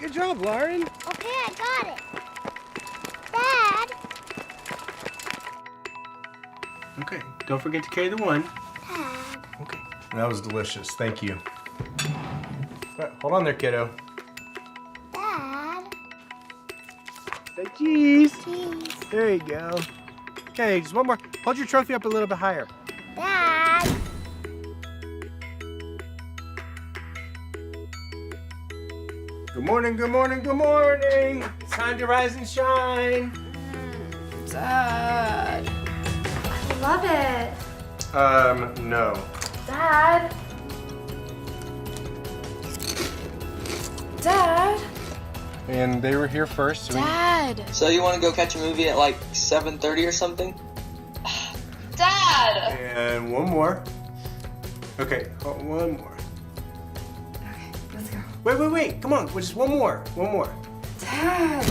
Good job, Lauren. Okay, I got it. Dad. Okay, don't forget to carry the one. Dad. Okay. That was delicious. Thank you. Right, hold on there, kiddo. Dad. Say cheese. Cheese. There you go. Okay, just one more. Hold your trophy up a little bit higher. Dad. Good morning, good morning, good morning. It's time to rise and shine. Dad. I love it. No. Dad. Dad. And they were here first, so Dad. So you want to go catch a movie at like 7:30 or something? Dad. and one more. Okay, one more. Okay, let's go. Wait. Come on, just one more. One more. Dad.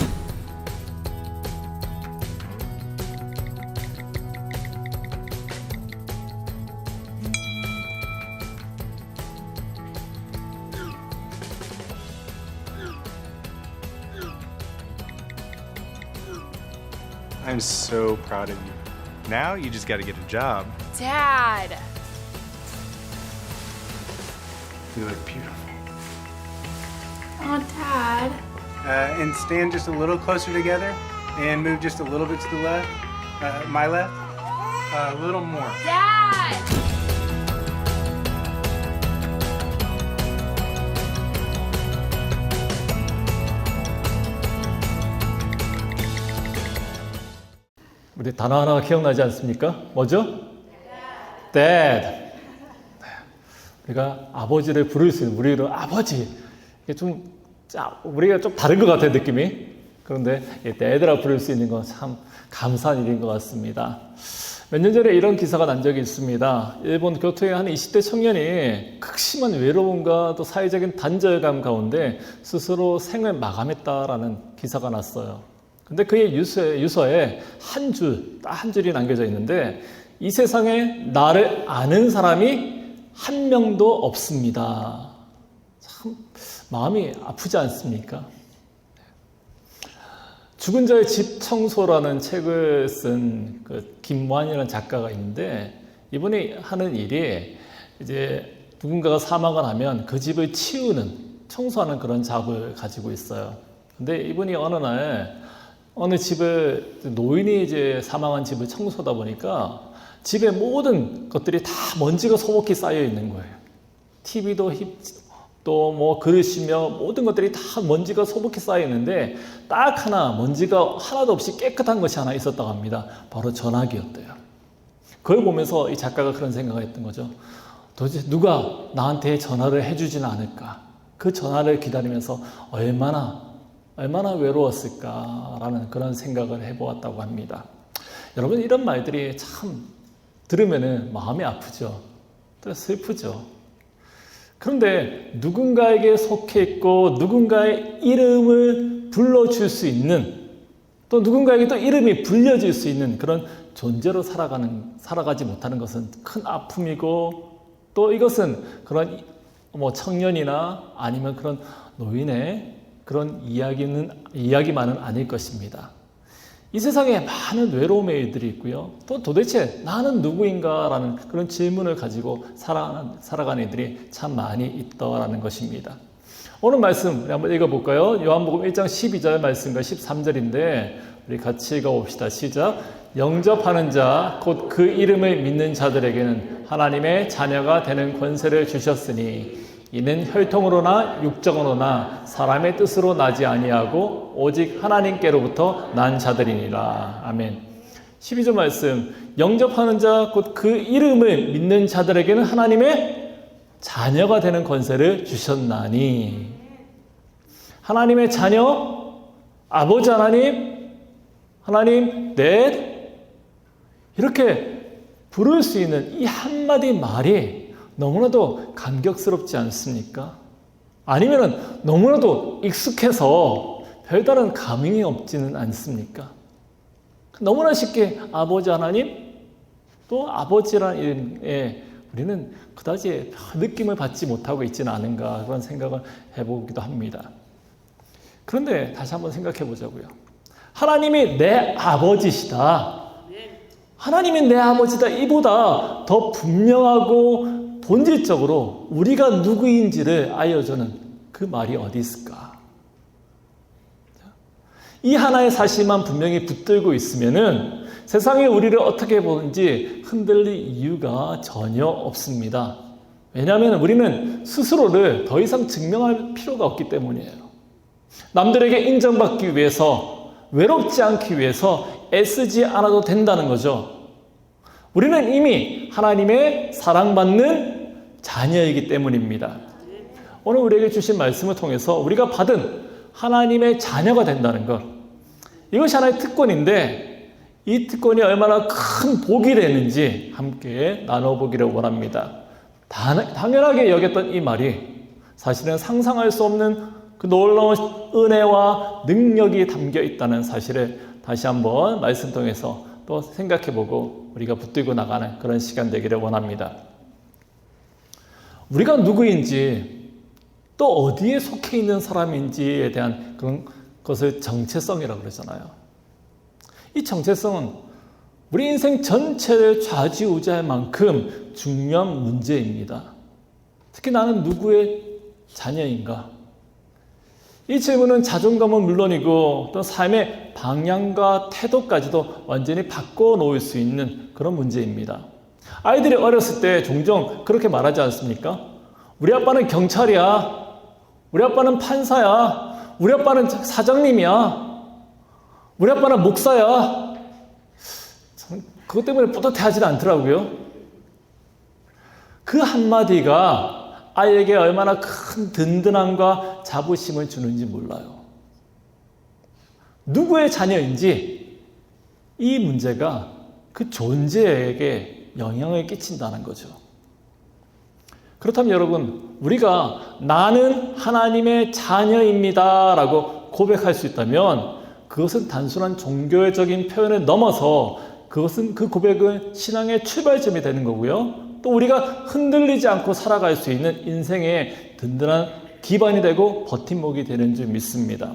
I'm so proud of you. Now you just got to get a job. Dad. You look beautiful. Oh, Dad. And stand just a little closer together and move just a little bit to the left. My left. A little more. Dad. 우리 단어 하나가 기억나지 않습니까? 뭐죠? Dad. 우리가 아버지를 부를 수 있는, 우리는 아버지. 이게 우리가 좀 다른 것 같아요, 느낌이. 그런데 Dad라고 부를 수 있는 건 참 감사한 일인 것 같습니다. 몇 년 전에 이런 기사가 난 적이 있습니다. 일본 교토의 한 20대 청년이 극심한 외로움과 또 사회적인 단절감 가운데 스스로 생을 마감했다라는 기사가 났어요. 근데 그의 유서에 한 줄이 남겨져 있는데 이 세상에 나를 아는 사람이 한 명도 없습니다. 참 마음이 아프지 않습니까? 죽은 자의 집 청소라는 책을 쓴 그 김완이라는 작가가 있는데 이분이 하는 일이 이제 누군가가 사망을 하면 그 집을 청소하는 그런 잡을 가지고 있어요. 근데 이분이 어느 집을 노인이 이제 사망한 집을 청소하다 보니까 집의 모든 것들이 다 먼지가 소복히 쌓여 있는 거예요. TV도 또 뭐 그릇이며 모든 것들이 다 먼지가 소복히 쌓여 있는데 딱 하나 먼지가 하나도 없이 깨끗한 것이 하나 있었다고 합니다. 바로 전화기였대요. 그걸 보면서 이 작가가 그런 생각을 했던 거죠. 도대체 누가 나한테 전화를 해주지는 않을까? 그 전화를 기다리면서 얼마나 외로웠을까라는 그런 생각을 해보았다고 합니다. 여러분 이런 말들이 참 들으면 마음이 아프죠. 또 슬프죠. 그런데 누군가에게 속해 있고 누군가의 이름을 불러줄 수 있는 또 누군가에게 또 이름이 불려질 수 있는 그런 존재로 살아가지 못하는 것은 큰 아픔이고 또 이것은 그런 청년이나 아니면 그런 노인의 그런 이야기만은 아닐 것입니다. 이 세상에 많은 외로움의 일들이 있고요. 또 도대체 나는 누구인가라는 그런 질문을 가지고 살아가는 이들이 참 많이 있더라는 것입니다. 오늘 말씀 우리 한번 읽어볼까요? 요한복음 1장 12절 말씀과 13절인데 우리 같이 읽어봅시다. 시작. 영접하는 자 곧 그 이름을 믿는 자들에게는 하나님의 자녀가 되는 권세를 주셨으니 이는 혈통으로나 육정으로나 사람의 뜻으로 나지 아니하고 오직 하나님께로부터 난 자들이니라. 아멘. 12절 말씀. 영접하는 자 곧 그 이름을 믿는 자들에게는 하나님의 자녀가 되는 권세를 주셨나니. 하나님의 자녀, 아버지 하나님, Dad 이렇게 부를 수 있는 이 한마디 말이 너무나도 감격스럽지 않습니까? 아니면 너무나도 익숙해서 별다른 감흥이 없지는 않습니까? 너무나 쉽게 아버지 하나님 또 아버지라는 이름에 우리는 그다지 느낌을 받지 못하고 있지는 않은가 그런 생각을 해보기도 합니다. 그런데 다시 한번 생각해 보자고요. 하나님이 내 아버지시다. 하나님이 내 아버지다. 이보다 더 분명하고 본질적으로 우리가 누구인지를 알려주는 그 말이 어디 있을까? 이 하나의 사실만 분명히 붙들고 있으면은 세상에 우리를 어떻게 보는지 흔들릴 이유가 전혀 없습니다. 왜냐하면 우리는 스스로를 더 이상 증명할 필요가 없기 때문이에요. 남들에게 인정받기 위해서, 외롭지 않기 위해서 애쓰지 않아도 된다는 거죠. 우리는 이미 하나님의 사랑받는 자녀이기 때문입니다. 오늘 우리에게 주신 말씀을 통해서 우리가 받은 하나님의 자녀가 된다는 것, 이것이 하나의 특권인데 이 특권이 얼마나 큰 복이 되는지 함께 나눠보기를 원합니다. 당연하게 여겼던 이 말이 사실은 상상할 수 없는 그 놀라운 은혜와 능력이 담겨 있다는 사실을 다시 한번 말씀 통해서 또 생각해보고 우리가 붙들고 나가는 그런 시간 되기를 원합니다. 우리가 누구인지 또 어디에 속해 있는 사람인지에 대한 그런 것을 정체성이라고 그러잖아요. 이 정체성은 우리 인생 전체를 좌지우지할 만큼 중요한 문제입니다. 특히 나는 누구의 자녀인가? 이 질문은 자존감은 물론이고 또 삶의 방향과 태도까지도 완전히 바꿔놓을 수 있는 그런 문제입니다. 아이들이 어렸을 때 종종 그렇게 말하지 않습니까? 우리 아빠는 경찰이야. 우리 아빠는 판사야. 우리 아빠는 사장님이야. 우리 아빠는 목사야. 참 그것 때문에 뿌듯해하지 않더라고요. 그 한마디가 아이에게 얼마나 큰 든든함과 자부심을 주는지 몰라요. 누구의 자녀인지 이 문제가 그 존재에게 영향을 끼친다는 거죠. 그렇다면 여러분, 우리가 나는 하나님의 자녀입니다 라고 고백할 수 있다면 그것은 단순한 종교적인 표현을 넘어서 그것은 그 고백은 신앙의 출발점이 되는 거고요. 또 우리가 흔들리지 않고 살아갈 수 있는 인생의 든든한 기반이 되고 버팀목이 되는 줄 믿습니다.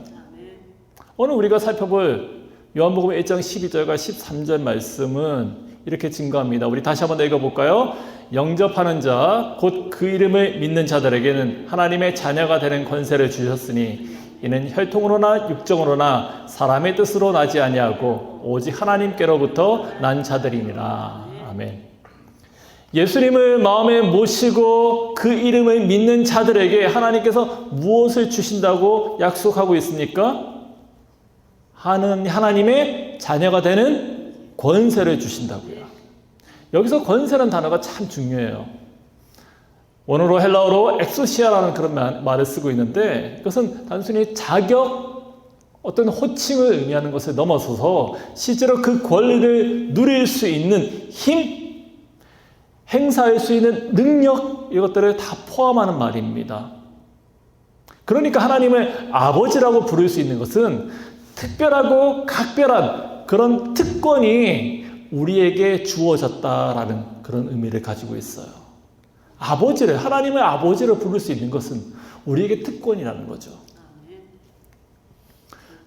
오늘 우리가 살펴볼 요한복음 1장 12절과 13절 말씀은 이렇게 증거합니다. 우리 다시 한번 읽어볼까요? 영접하는 자, 곧 그 이름을 믿는 자들에게는 하나님의 자녀가 되는 권세를 주셨으니 이는 혈통으로나 육정으로나 사람의 뜻으로 나지 아니하고 오직 하나님께로부터 난 자들이니라. 아멘. 예수님을 마음에 모시고 그 이름을 믿는 자들에게 하나님께서 무엇을 주신다고 약속하고 있습니까? 하나님의 자녀가 되는 권세를 주신다고요. 여기서 권세라는 단어가 참 중요해요. 원어로 헬라어로 엑소시아라는 그런 말을 쓰고 있는데 그것은 단순히 자격, 어떤 호칭을 의미하는 것을 넘어서서 실제로 그 권리를 누릴 수 있는 힘, 행사할 수 있는 능력, 이것들을 다 포함하는 말입니다. 그러니까 하나님을 아버지라고 부를 수 있는 것은 특별하고 각별한 그런 특권이 우리에게 주어졌다라는 그런 의미를 가지고 있어요. 하나님의 아버지로 부를 수 있는 것은 우리에게 특권이라는 거죠.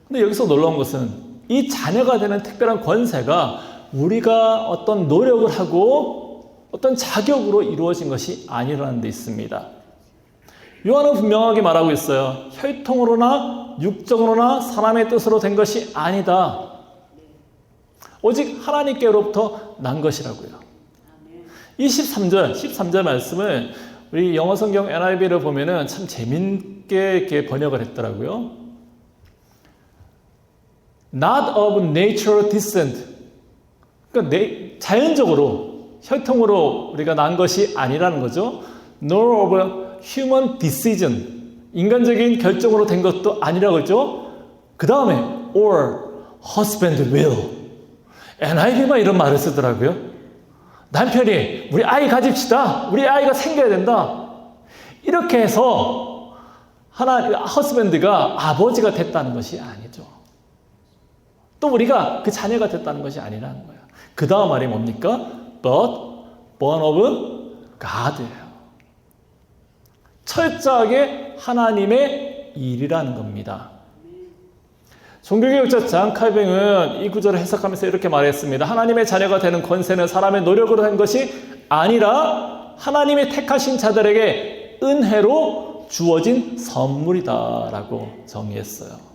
근데 여기서 놀라운 것은 이 자녀가 되는 특별한 권세가 우리가 어떤 노력을 하고 어떤 자격으로 이루어진 것이 아니라는 데 있습니다. 요한은 분명하게 말하고 있어요. 혈통으로나 육정으로나 사람의 뜻으로 된 것이 아니다. 오직 하나님께로부터 난 것이라고요. 이 13절 말씀을 우리 영어 성경 NIV를 보면은 참 재밌게 이렇게 번역을 했더라고요. Not of natural descent. 그러니까 자연적으로 혈통으로 우리가 난 것이 아니라는 거죠. Nor of human decision. 인간적인 결정으로 된 것도 아니라고 했죠. 그 다음에 or husband will. NIV만 이런 말을 쓰더라고요. 남편이 우리 아이 가집시다. 우리 아이가 생겨야 된다. 이렇게 해서 husband가 아버지가 됐다는 것이 아니죠. 또 우리가 그 자녀가 됐다는 것이 아니라는 거예요. 그 다음 말이 뭡니까? But born of God예요. 철저하게 하나님의 일이라는 겁니다. 종교개혁자 잔 칼뱅은 이 구절을 해석하면서 이렇게 말했습니다. 하나님의 자녀가 되는 권세는 사람의 노력으로 된 것이 아니라 하나님이 택하신 자들에게 은혜로 주어진 선물이다라고 정의했어요.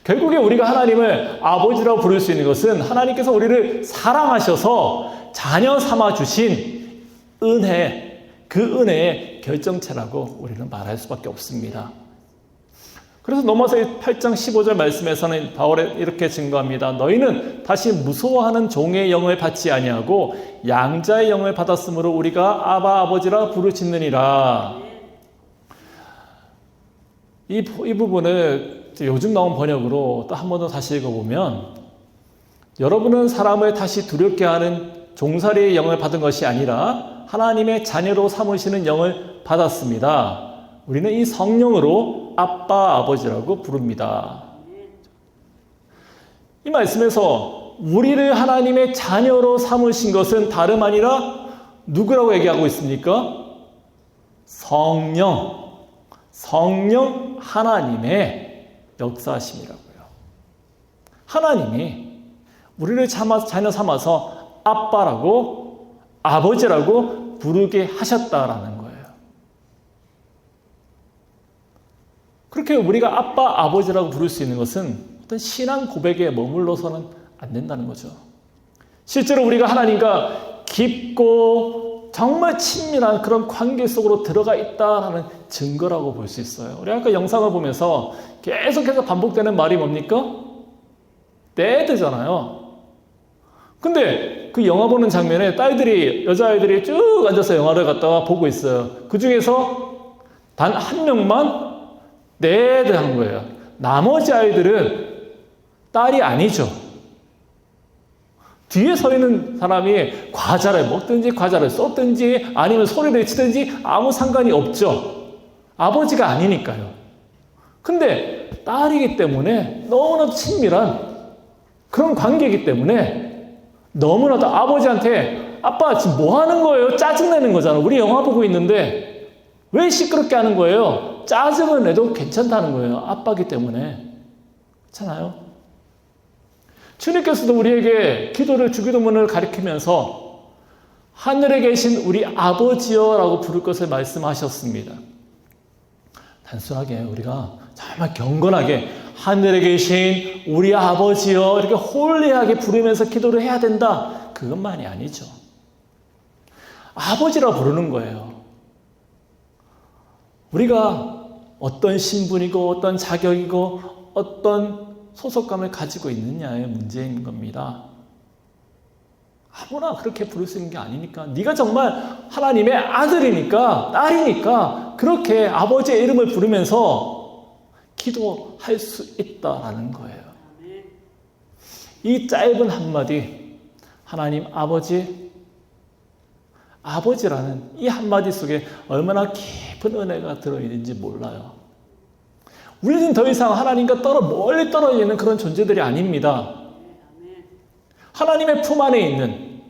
결국에 우리가 하나님을 아버지라고 부를 수 있는 것은 하나님께서 우리를 사랑하셔서 자녀 삼아 주신 은혜, 그 은혜의 결정체라고 우리는 말할 수밖에 없습니다. 그래서 로마서 8장 15절 말씀에서는 바울이 이렇게 증거합니다. 너희는 다시 무서워하는 종의 영을 받지 아니하고 양자의 영을 받았으므로 우리가 아바 아버지라 부르짖느니라. 이 부분을 요즘 나온 번역으로 또 한 번 더 다시 읽어보면, 여러분은 사람을 다시 두렵게 하는 종살이의 영을 받은 것이 아니라 하나님의 자녀로 삼으시는 영을 받았습니다. 우리는 이 성령으로 아빠 아버지라고 부릅니다. 이 말씀에서 우리를 하나님의 자녀로 삼으신 것은 다름 아니라 누구라고 얘기하고 있습니까? 성령 하나님의 역사심이라고요. 하나님이 우리를 자녀 삼아서 아빠라고 아버지라고 부르게 하셨다라는 거예요. 그렇게 우리가 아빠 아버지라고 부를 수 있는 것은 어떤 신앙 고백에 머물러서는 안 된다는 거죠. 실제로 우리가 하나님과 깊고 정말 친밀한 그런 관계 속으로 들어가 있다는 증거라고 볼 수 있어요. 우리 아까 영상을 보면서 계속해서 반복되는 말이 뭡니까? 데드잖아요. 근데 그 영화 보는 장면에 여자아이들이 쭉 앉아서 영화를 갖다가 보고 있어요. 그 중에서 단 한 명만 데드한 거예요. 나머지 아이들은 딸이 아니죠. 뒤에 서 있는 사람이 과자를 먹든지 과자를 쏟든지 아니면 소리를 치든지 아무 상관이 없죠. 아버지가 아니니까요. 근데 딸이기 때문에 너무나도 친밀한 그런 관계이기 때문에 너무나도 아버지한테 아빠 지금 뭐 하는 거예요? 짜증내는 거잖아. 우리 영화 보고 있는데 왜 시끄럽게 하는 거예요? 짜증을 내도 괜찮다는 거예요. 아빠기 때문에. 그렇잖아요. 주님께서도 우리에게 기도를 주기도문을 가리키면서 하늘에 계신 우리 아버지여 라고 부를 것을 말씀하셨습니다. 단순하게 우리가 정말 경건하게 하늘에 계신 우리 아버지여 이렇게 홀리하게 부르면서 기도를 해야 된다. 그것만이 아니죠. 아버지라 부르는 거예요. 우리가 어떤 신분이고 어떤 자격이고 어떤 소속감을 가지고 있느냐의 문제인 겁니다. 아무나 그렇게 부를 수 있는 게 아니니까, 네가 정말 하나님의 아들이니까 딸이니까 그렇게 아버지의 이름을 부르면서 기도할 수 있다라는 거예요. 이 짧은 한마디, 하나님 아버지라는 이 한마디 속에 얼마나 깊은 은혜가 들어있는지 몰라요. 우리는 더 이상 하나님과 멀리 떨어져 있는 그런 존재들이 아닙니다. 하나님의 품 안에 있는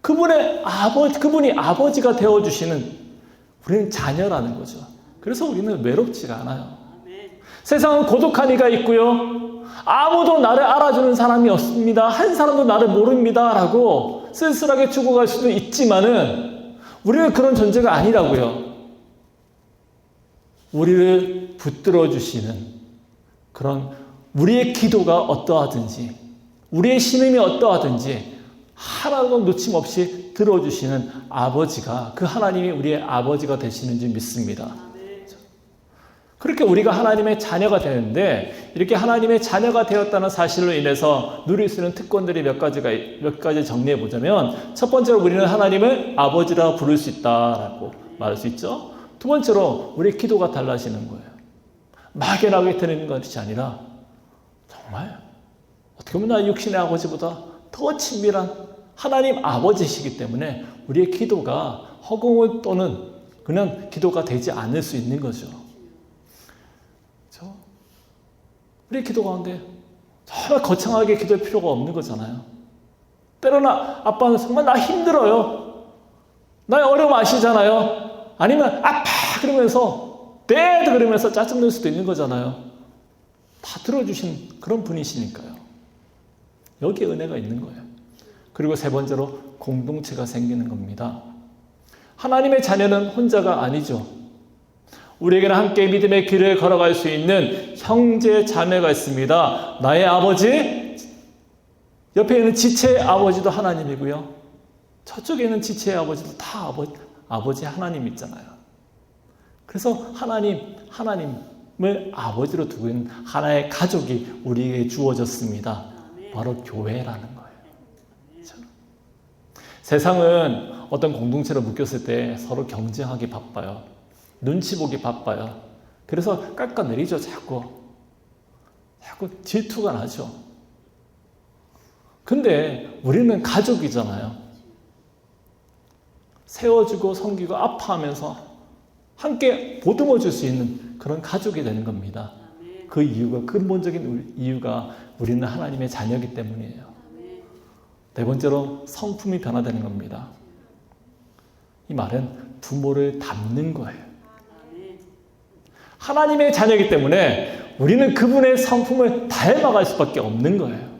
그분이 아버지가 되어주시는 우리는 자녀라는 거죠. 그래서 우리는 외롭지가 않아요. 세상은 고독한 이가 있고요. 아무도 나를 알아주는 사람이 없습니다. 한 사람도 나를 모릅니다. 라고 쓸쓸하게 죽어갈 수도 있지만은 우리는 그런 존재가 아니라고요. 우리를 붙들어 주시는 그런 우리의 기도가 어떠하든지 우리의 신음이 어떠하든지 하나도 놓침없이 들어주시는 아버지가, 그 하나님이 우리의 아버지가 되시는 줄 믿습니다. 그렇게 우리가 하나님의 자녀가 되는데, 이렇게 하나님의 자녀가 되었다는 사실로 인해서 누릴 수 있는 특권들이 몇 가지 정리해 보자면, 첫 번째로 우리는 하나님을 아버지라 부를 수 있다라고 말할 수 있죠. 두 번째로 우리의 기도가 달라지는 거예요. 막연하게 드리는 것이 아니라 정말 어떻게 보면 나 육신의 아버지보다 더 친밀한 하나님 아버지시기 때문에 우리의 기도가 허공을 떠는 그냥 기도가 되지 않을 수 있는 거죠. 그렇죠? 우리의 기도 가운데 정말 거창하게 기도할 필요가 없는 거잖아요. 때로나 아빠는 정말 나 힘들어요. 나의 어려움 아시잖아요. 아니면 아파 그러면서 데드 그러면서 짜증낼 수도 있는 거잖아요. 다 들어주신 그런 분이시니까요. 여기에 은혜가 있는 거예요. 그리고 세 번째로 공동체가 생기는 겁니다. 하나님의 자녀는 혼자가 아니죠. 우리에게는 함께 믿음의 길을 걸어갈 수 있는 형제 자매가 있습니다. 나의 아버지, 옆에 있는 지체의 아버지도 하나님이고요. 저쪽에 있는 지체의 아버지도 다 아버지 하나님 있잖아요. 그래서 하나님을 아버지로 두고 있는 하나의 가족이 우리에게 주어졌습니다. 바로 교회라는 거예요. 그렇죠? 세상은 어떤 공동체로 묶였을 때 서로 경쟁하기 바빠요. 눈치 보기 바빠요. 그래서 깎아내리죠. 자꾸 질투가 나죠. 근데 우리는 가족이잖아요. 세워주고 섬기고 아파하면서 함께 보듬어 줄 수 있는 그런 가족이 되는 겁니다. 그 이유가, 근본적인 이유가 우리는 하나님의 자녀이기 때문이에요. 네 번째로 성품이 변화되는 겁니다. 이 말은 부모를 닮는 거예요. 하나님의 자녀이기 때문에 우리는 그분의 성품을 닮아갈 수밖에 없는 거예요.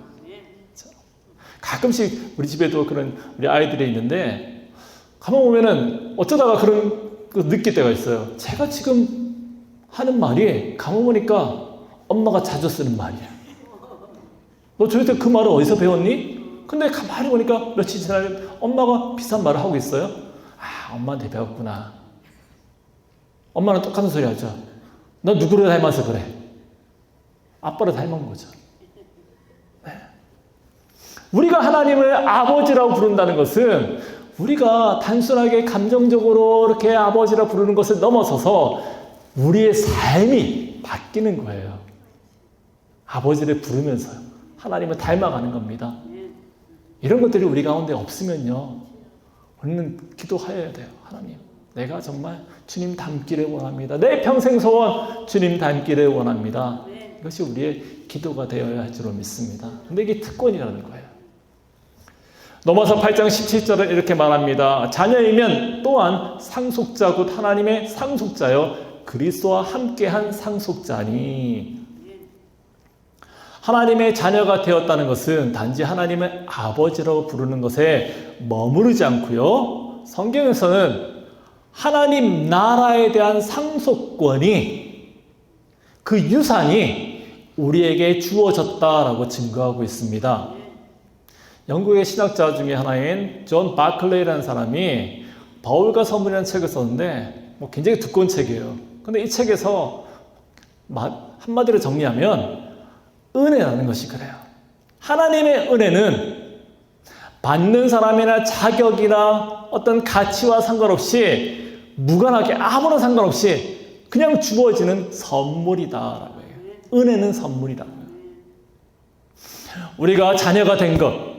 가끔씩 우리 집에도 그런 우리 아이들이 있는데 가만 보면은 어쩌다가 그런 거 느낄 때가 있어요. 제가 지금 하는 말이 가만 보니까 엄마가 자주 쓰는 말이야. 너 저한테 그 말을 어디서 배웠니? 근데 가만히 보니까 며칠 지나면 엄마가 비슷한 말을 하고 있어요. 아, 엄마한테 배웠구나. 엄마는 똑같은 소리 하죠. 너 누구를 닮아서 그래? 아빠를 닮은 거죠. 네. 우리가 하나님을 아버지라고 부른다는 것은 우리가 단순하게 감정적으로 이렇게 아버지라 부르는 것을 넘어서서 우리의 삶이 바뀌는 거예요. 아버지를 부르면서 하나님을 닮아가는 겁니다. 이런 것들이 우리 가운데 없으면요, 우리는 기도해야 돼요. 하나님, 내가 정말 주님 닮기를 원합니다. 내 평생 소원 주님 닮기를 원합니다. 이것이 우리의 기도가 되어야 할 줄로 믿습니다. 근데 이게 특권이라는 거예요. 로마서 8장 17절은 이렇게 말합니다. 자녀이면 또한 상속자 곧 하나님의 상속자여 그리스도와 함께한 상속자니. 하나님의 자녀가 되었다는 것은 단지 하나님을 아버지라고 부르는 것에 머무르지 않고요. 성경에서는 하나님 나라에 대한 상속권이, 그 유산이 우리에게 주어졌다라고 증거하고 있습니다. 영국의 신학자 중에 하나인 존 바클레이라는 사람이 바울과 서문이라는 책을 썼는데 굉장히 두꺼운 책이에요. 근데 이 책에서 한마디로 정리하면 은혜라는 것이 그래요. 하나님의 은혜는 받는 사람이나 자격이나 어떤 가치와 상관없이 무관하게 아무런 상관없이 그냥 주어지는 선물이다라고 해요. 은혜는 선물이다. 우리가 자녀가 된 것,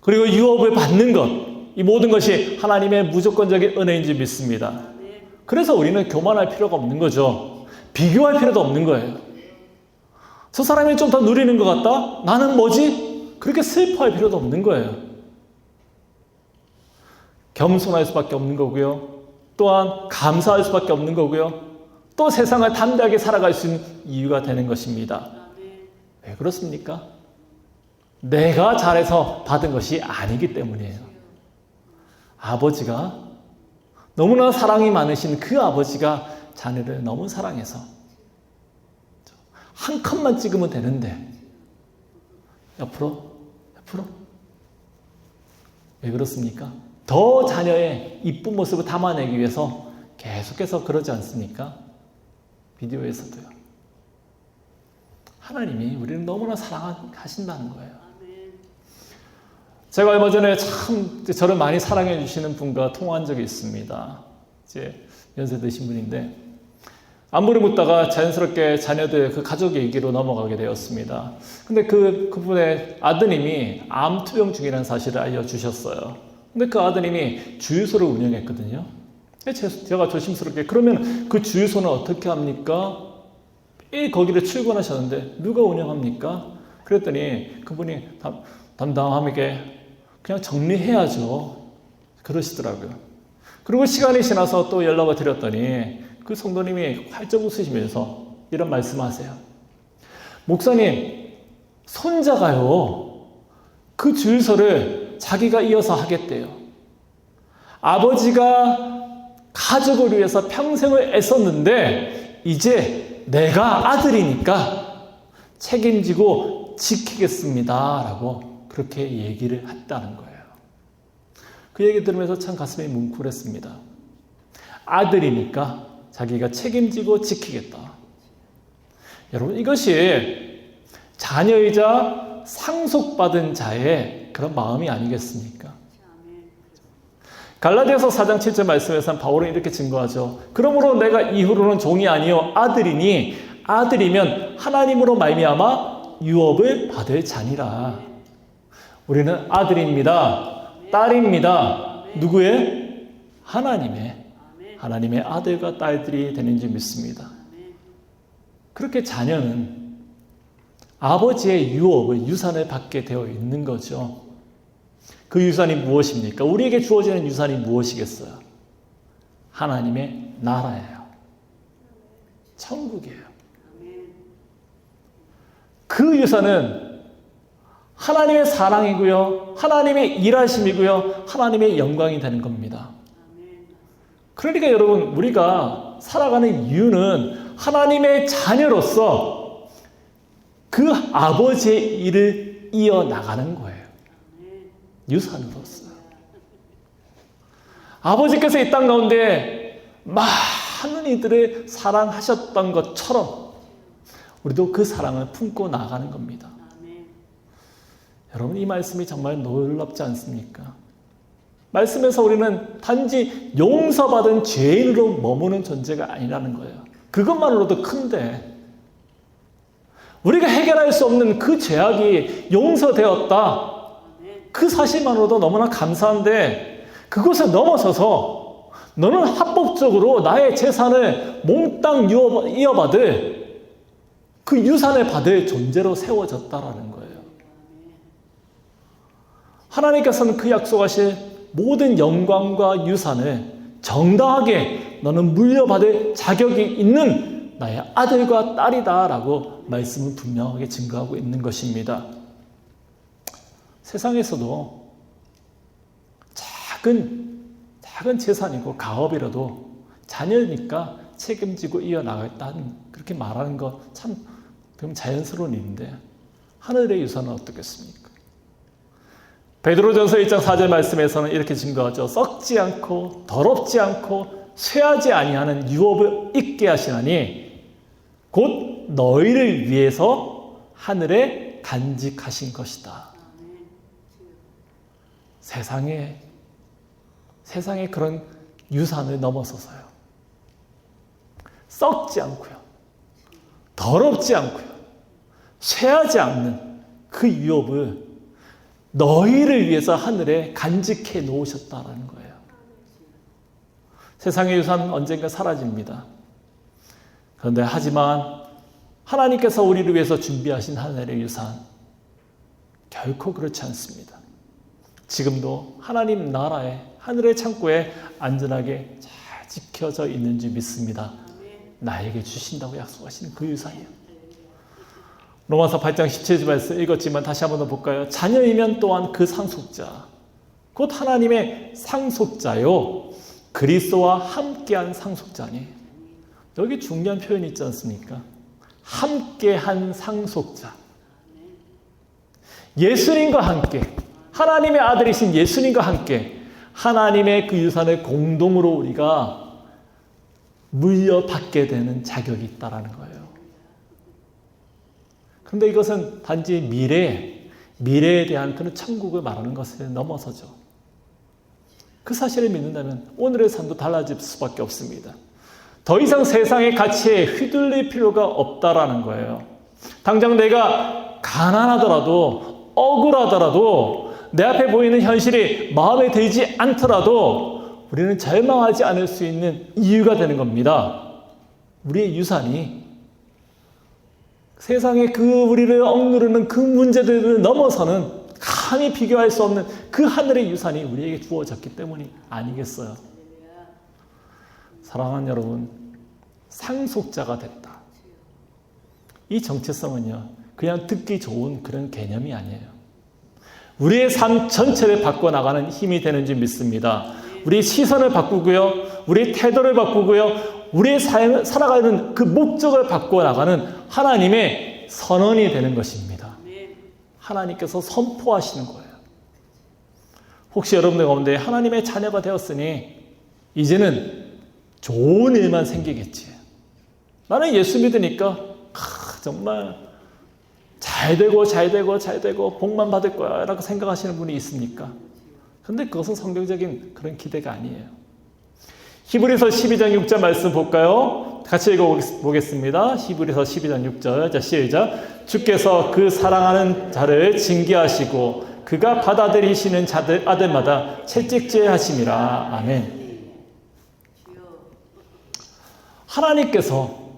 그리고 유업을 받는 것, 이 모든 것이 하나님의 무조건적인 은혜인 줄 믿습니다. 그래서 우리는 교만할 필요가 없는 거죠. 비교할 필요도 없는 거예요. 저 사람이 좀 더 누리는 것 같다? 나는 뭐지? 그렇게 슬퍼할 필요도 없는 거예요. 겸손할 수밖에 없는 거고요. 또한 감사할 수밖에 없는 거고요. 또 세상을 담대하게 살아갈 수 있는 이유가 되는 것입니다. 왜 그렇습니까? 내가 잘해서 받은 것이 아니기 때문이에요. 아버지가, 너무나 사랑이 많으신 그 아버지가 자녀를 너무 사랑해서 한 컷만 찍으면 되는데 옆으로 왜 그렇습니까? 더 자녀의 이쁜 모습을 담아내기 위해서 계속해서 그러지 않습니까? 비디오에서도요. 하나님이 우리를 너무나 사랑하신다는 거예요. 제가 얼마 전에 참 저를 많이 사랑해 주시는 분과 통화한 적이 있습니다. 이제 연세 드신 분인데 안부를 묻다가 자연스럽게 자녀들 그 가족 얘기로 넘어가게 되었습니다. 근데 그분의 아드님이 암 투병 중이라는 사실을 알려주셨어요. 근데 그 아드님이 주유소를 운영했거든요. 제가 조심스럽게 그러면 그 주유소는 어떻게 합니까? 거기를 출근하셨는데 누가 운영합니까? 그랬더니 그분이 담담하게 그냥 정리해야죠. 그러시더라고요. 그리고 시간이 지나서 또 연락을 드렸더니 그 성도님이 활짝 웃으시면서 이런 말씀하세요. 목사님, 손자가요, 그 주유소를 자기가 이어서 하겠대요. 아버지가 가족을 위해서 평생을 애썼는데 이제 내가 아들이니까 책임지고 지키겠습니다 라고 그렇게 얘기를 했다는 거예요. 그 얘기 들으면서 참 가슴이 뭉클했습니다. 아들이니까 자기가 책임지고 지키겠다. 여러분, 이것이 자녀이자 상속받은 자의 그런 마음이 아니겠습니까? 갈라디아서 4장 7절 말씀에서는 바울은 이렇게 증거하죠. 그러므로 내가 이후로는 종이 아니요 아들이니 아들이면 하나님으로 말미암아 유업을 받을 자니라. 우리는 아들입니다. 딸입니다. 누구의? 하나님의 아들과 딸들이 되는 줄 믿습니다. 그렇게 자녀는 아버지의 유업을, 유산을 받게 되어 있는 거죠. 그 유산이 무엇입니까? 우리에게 주어지는 유산이 무엇이겠어요? 하나님의 나라예요. 천국이에요. 그 유산은 하나님의 사랑이고요, 하나님의 일하심이고요, 하나님의 영광이 되는 겁니다. 그러니까 여러분, 우리가 살아가는 이유는 하나님의 자녀로서 그 아버지의 일을 이어나가는 거예요. 유산으로서. 아버지께서 이 땅 가운데 많은 이들을 사랑하셨던 것처럼 우리도 그 사랑을 품고 나가는 겁니다. 여러분, 이 말씀이 정말 놀랍지 않습니까? 말씀에서 우리는 단지 용서받은 죄인으로 머무는 존재가 아니라는 거예요. 그것만으로도 큰데 우리가 해결할 수 없는 그 죄악이 용서되었다. 그 사실만으로도 너무나 감사한데 그것을 넘어서서 너는 합법적으로 나의 재산을 몽땅 이어받을 그 유산을 받을 존재로 세워졌다라는 거예요. 하나님께서는 그 약속하신 모든 영광과 유산을 정당하게 너는 물려받을 자격이 있는 나의 아들과 딸이다라고 말씀은 분명하게 증거하고 있는 것입니다. 세상에서도 작은 재산이고 가업이라도 자녀니까 책임지고 이어나가겠다는 그렇게 말하는 거 참 자연스러운 일인데 하늘의 유산은 어떻겠습니까? 베드로전서 1장 4절 말씀에서는 이렇게 증거하죠. 썩지 않고 더럽지 않고 쇠하지 아니하는 유업을 있게 하시나니 곧 너희를 위해서 하늘에 간직하신 것이다. 세상에 그런 유산을 넘어서서요. 썩지 않고요. 더럽지 않고요. 쇠하지 않는 그 유업을 너희를 위해서 하늘에 간직해 놓으셨다라는 거예요. 세상의 유산은 언젠가 사라집니다. 그런데 하지만 하나님께서 우리를 위해서 준비하신 하늘의 유산 결코 그렇지 않습니다. 지금도 하나님 나라의 하늘의 창고에 안전하게 잘 지켜져 있는 줄 믿습니다. 나에게 주신다고 약속하시는 그 유산이요. 로마서 8장 17절 말씀 읽었지만 다시 한번 더 볼까요? 자녀이면 또한 그 상속자, 곧 하나님의 상속자요 그리스도와 함께한 상속자니. 여기 중요한 표현이 있지 않습니까? 함께한 상속자. 예수님과 함께, 하나님의 아들이신 예수님과 함께 하나님의 그 유산을 공동으로 우리가 물려받게 되는 자격이 있다는 거예요. 그런데 이것은 단지 미래에 대한 그런 천국을 말하는 것을 넘어서죠. 그 사실을 믿는다면 오늘의 삶도 달라질 수밖에 없습니다. 더 이상 세상의 가치에 휘둘릴 필요가 없다라는 거예요. 당장 내가 가난하더라도 억울하더라도 내 앞에 보이는 현실이 마음에 들지 않더라도 우리는 절망하지 않을 수 있는 이유가 되는 겁니다. 우리의 유산이 세상에 우리를 억누르는 그 문제들을 넘어서는 감히 비교할 수 없는 그 하늘의 유산이 우리에게 주어졌기 때문이 아니겠어요? 사랑하는 여러분, 상속자가 됐다. 이 정체성은요, 그냥 듣기 좋은 그런 개념이 아니에요. 우리의 삶 전체를 바꿔나가는 힘이 되는 줄 믿습니다. 우리 시선을 바꾸고요, 우리 태도를 바꾸고요, 우리의 삶을 살아가는 그 목적을 바꿔나가는 하나님의 선언이 되는 것입니다. 하나님께서 선포하시는 거예요. 혹시 여러분들 가운데 하나님의 자녀가 되었으니 이제는 좋은 일만 생기겠지. 나는 예수 믿으니까 정말 잘 되고 복만 받을 거야 라고 생각하시는 분이 있습니까? 그런데 그것은 성경적인 그런 기대가 아니에요. 히브리서 12장 6절 말씀 볼까요? 같이 읽어보겠습니다. 히브리서 12장 6절. 자, 시작. 주께서 그 사랑하는 자를 징계하시고 그가 받아들이시는 아들마다 채찍질하심이라. 아멘. 하나님께서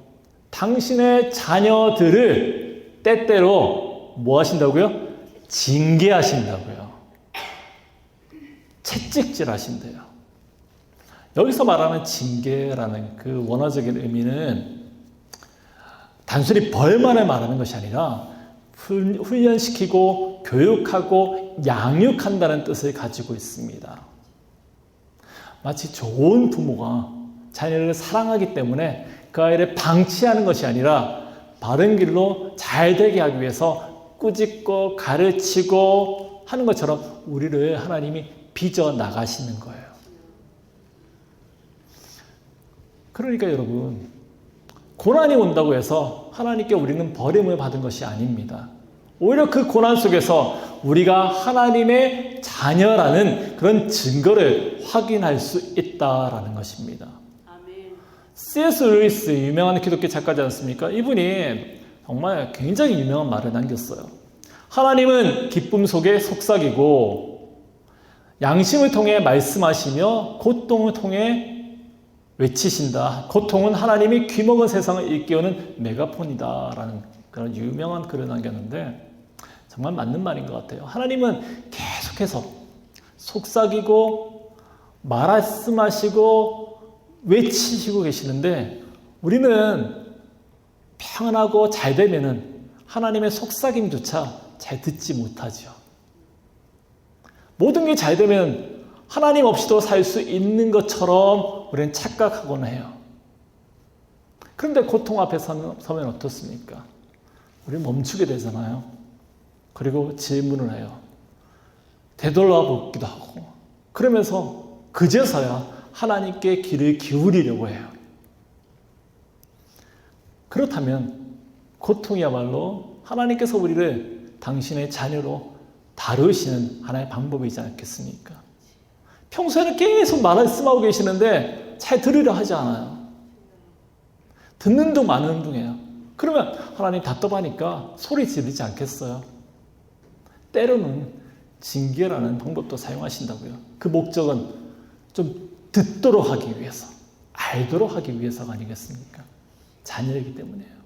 당신의 자녀들을 때때로 뭐 하신다고요? 징계하신다고요. 채찍질하신대요. 여기서 말하는 징계라는 그 원어적인 의미는 단순히 벌만을 말하는 것이 아니라 훈련시키고 교육하고 양육한다는 뜻을 가지고 있습니다. 마치 좋은 부모가 자녀를 사랑하기 때문에 그 아이를 방치하는 것이 아니라 바른 길로 잘 되게 하기 위해서 꾸짖고 가르치고 하는 것처럼 우리를 하나님이 빚어 나가시는 거예요. 그러니까 여러분, 고난이 온다고 해서 하나님께 우리는 버림을 받은 것이 아닙니다. 오히려 그 고난 속에서 우리가 하나님의 자녀라는 그런 증거를 확인할 수 있다라는 것입니다. C.S. 루이스, 유명한 기독교 작가지 않습니까? 이분이 정말 굉장히 유명한 말을 남겼어요. 하나님은 기쁨 속에 속삭이고 양심을 통해 말씀하시며 고통을 통해 외치신다. 고통은 하나님이 귀먹은 세상을 일깨우는 메가폰이다 라는 그런 유명한 글을 남겼는데 정말 맞는 말인 것 같아요. 하나님은 계속해서 속삭이고 말씀하시고 외치시고 계시는데 우리는 평안하고 잘 되면은 하나님의 속삭임조차 잘 듣지 못하죠. 모든 게 잘 되면 하나님 없이도 살 수 있는 것처럼 우리는 착각하곤 해요. 그런데 고통 앞에 서면 어떻습니까? 우리 멈추게 되잖아요. 그리고 질문을 해요. 되돌아보기도 하고 그러면서 그제서야 하나님께 귀를 기울이려고 해요. 그렇다면 고통이야말로 하나님께서 우리를 당신의 자녀로 다루시는 하나의 방법이지 않겠습니까? 평소에는 계속 말씀하고 계시는데 잘 들으려 하지 않아요. 듣는 둥 마는 둥이에요. 그러면 하나님 답답하니까 소리 지르지 않겠어요? 때로는 징계라는 방법도 사용하신다고요. 그 목적은 좀 듣도록 하기 위해서, 알도록 하기 위해서가 아니겠습니까? 자녀이기 때문이에요.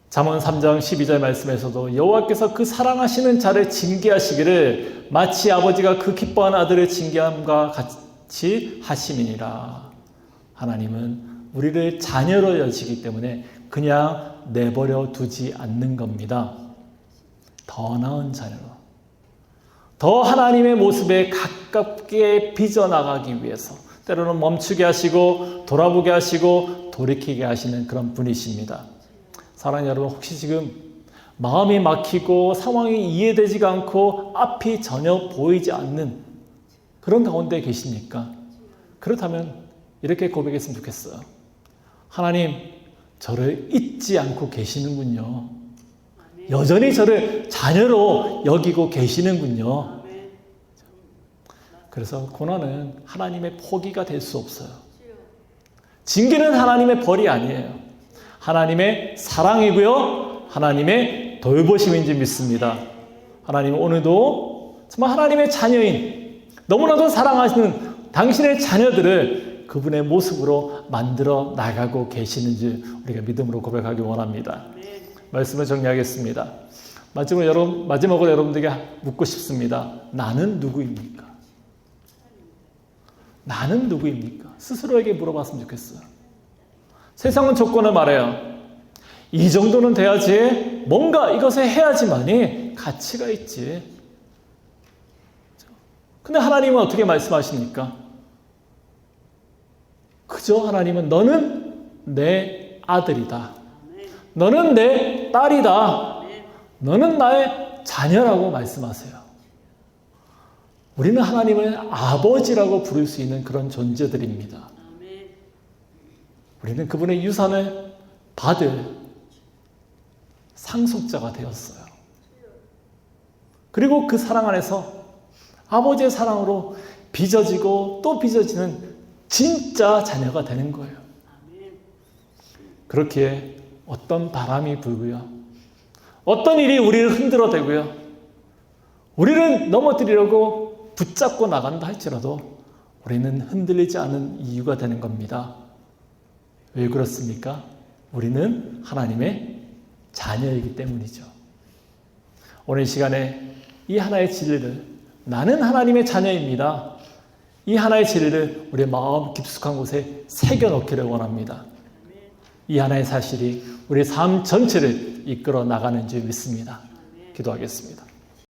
잠언 3장 12절 말씀에서도 여호와께서 그 사랑하시는 자를 징계하시기를 마치 아버지가 그 기뻐하는 아들을 징계함과 같이 하심이니라. 하나님은 우리를 자녀로 여시기 때문에 그냥 내버려 두지 않는 겁니다. 더 나은 자녀로, 더 하나님의 모습에 가깝게 빚어나가기 위해서 때로는 멈추게 하시고 돌아보게 하시고 돌이키게 하시는 그런 분이십니다. 사랑하는 여러분, 혹시 지금 마음이 막히고 상황이 이해되지가 않고 앞이 전혀 보이지 않는 그런 가운데 계십니까? 그렇다면 이렇게 고백했으면 좋겠어요. 하나님, 저를 잊지 않고 계시는군요. 여전히 저를 자녀로 여기고 계시는군요. 그래서 고난은 하나님의 포기가 될 수 없어요. 징계는 하나님의 벌이 아니에요. 하나님의 사랑이고요. 하나님의 돌보심인 줄 믿습니다. 하나님 오늘도 정말 하나님의 자녀인 너무나도 사랑하시는 당신의 자녀들을 그분의 모습으로 만들어 나가고 계시는 줄 우리가 믿음으로 고백하기 원합니다. 말씀을 정리하겠습니다. 마지막으로 여러분들에게 묻고 싶습니다. 나는 누구입니까? 나는 누구입니까? 스스로에게 물어봤으면 좋겠어요. 세상은 조건을 말해요. 이 정도는 돼야지, 뭔가 이것을 해야지만이 가치가 있지. 근데 하나님은 어떻게 말씀하십니까? 그저 하나님은 너는 내 아들이다. 너는 내 딸이다. 너는 나의 자녀라고 말씀하세요. 우리는 하나님을 아버지라고 부를 수 있는 그런 존재들입니다. 우리는 그분의 유산을 받을 상속자가 되었어요. 그리고 그 사랑 안에서 아버지의 사랑으로 빚어지고 또 빚어지는 진짜 자녀가 되는 거예요. 그렇게 어떤 바람이 불고요. 어떤 일이 우리를 흔들어대고요. 우리를 넘어뜨리려고 붙잡고 나간다 할지라도 우리는 흔들리지 않은 이유가 되는 겁니다. 왜 그렇습니까? 우리는 하나님의 자녀이기 때문이죠. 오늘 시간에 이 하나의 진리를, 나는 하나님의 자녀입니다, 이 하나의 진리를 우리의 마음 깊숙한 곳에 새겨넣기를 원합니다. 이 하나의 사실이 우리의 삶 전체를 이끌어 나가는 줄 믿습니다. 기도하겠습니다.